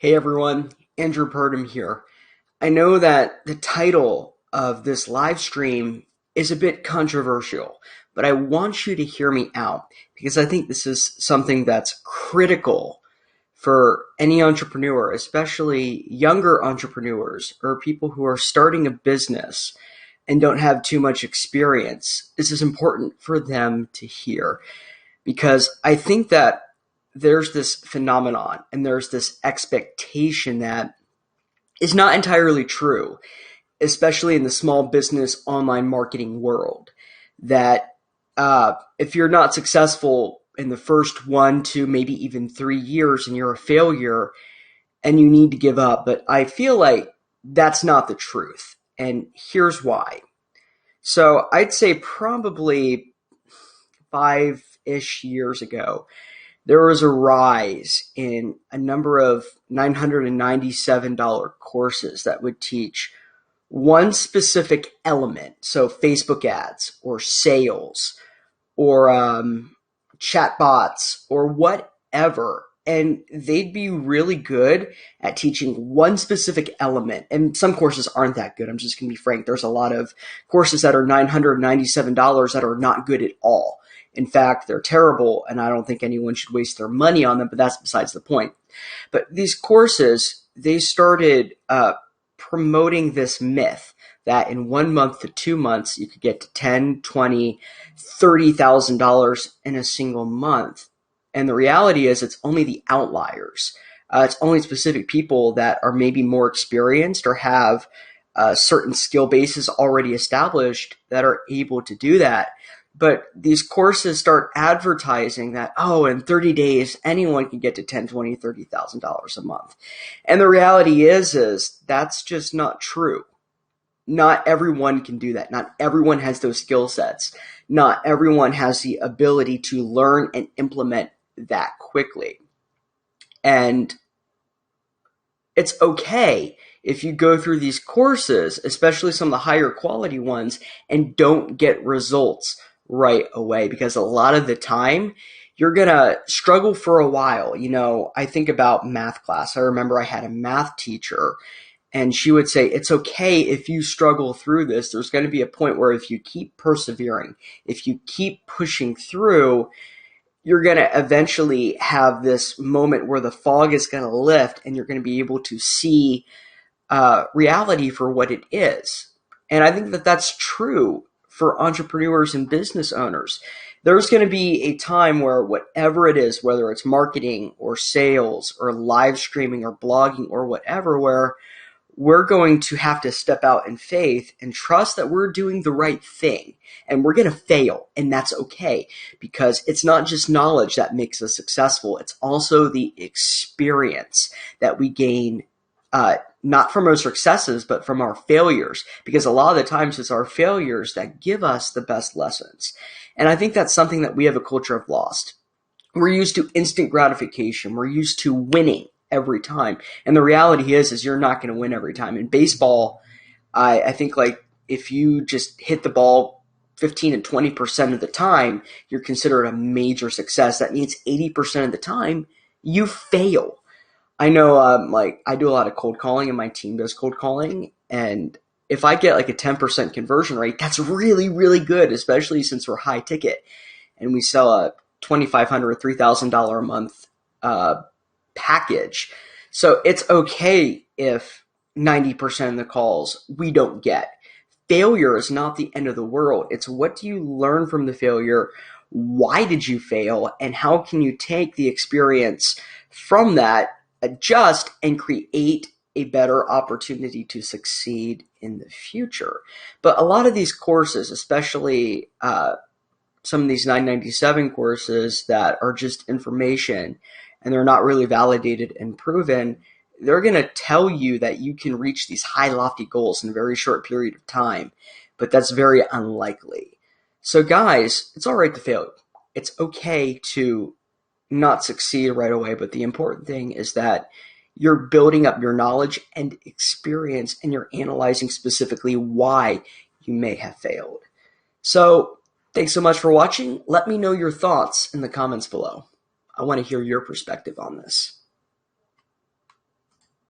Hey everyone, Andrew Purdom here. I know that the title of this live stream is a bit controversial, but I want you to hear me out because I think this is something that's critical for any entrepreneur, especially younger entrepreneurs or people who are starting a business and don't have too much experience. This is important for them to hear because I think that there's this phenomenon and there's this expectation that is not entirely true, especially in the small business online marketing world. That if you're not successful in the first 1 to maybe even 3 years and you're a failure and you need to give up. But I feel like that's not the truth. And here's why. So I'd say probably 5-ish years ago, there was a rise in a number of $997 courses that would teach one specific element. So Facebook ads or sales or chat bots or whatever. And they'd be really good at teaching one specific element. And some courses aren't that good. I'm just going to be frank. There's a lot of courses that are $997 that are not good at all. In fact, they're terrible, and I don't think anyone should waste their money on them, but that's besides the point. But these courses, they started promoting this myth that in 1 month to 2 months, you could get to $10, $20, $30,000 in a single month. And the reality is it's only the outliers. It's only specific people that are maybe more experienced or have certain skill bases already established that are able to do that. But these courses start advertising that, oh, in 30 days, anyone can get to $10, $20, $30,000 a month. And the reality is that's just not true. Not everyone can do that. Not everyone has those skill sets. Not everyone has the ability to learn and implement that quickly. And it's okay if you go through these courses, especially some of the higher quality ones, and don't get results right away, because a lot of the time you're going to struggle for a while. You know, I think about math class. I remember I had a math teacher and she would say, it's okay if you struggle through this. There's going to be a point where if you keep persevering, if you keep pushing through, you're going to eventually have this moment where the fog is going to lift and you're going to be able to see reality for what it is. And I think that that's true for entrepreneurs and business owners. There's going to be a time where whatever it is, whether it's marketing or sales or live streaming or blogging or whatever, where we're going to have to step out in faith and trust that we're doing the right thing. And we're going to fail, and that's okay, because it's not just knowledge that makes us successful. It's also the experience that we gain, not from our successes, but from our failures, because a lot of the times it's our failures that give us the best lessons. And I think that's something that we have a culture of lost. We're used to instant gratification. We're used to winning every time. And the reality is you're not going to win every time. In baseball, I think like if you just hit the ball 15 and 20% of the time, you're considered a major success. That means 80% of the time you fail. I know, like I do a lot of cold calling and my team does cold calling. And if I get like a 10% conversion rate, that's really, really good, especially since we're high ticket and we sell a $2,500, $3,000 a month package. So it's okay if 90% of the calls we don't get. Failure is not the end of the world. It's what do you learn from the failure? Why did you fail? And how can you take the experience from that, adjust, and create a better opportunity to succeed in the future? But a lot of these courses, especially some of these 997 courses that are just information and they're not really validated and proven, they're going to tell you that you can reach these high lofty goals in a very short period of time, but that's very unlikely. So guys, it's all right to fail. It's okay to not succeed right away, but the important thing is that you're building up your knowledge and experience and you're analyzing specifically why you may have failed. So thanks so much for watching. Let me know your thoughts in the comments below. I want to hear your perspective on this.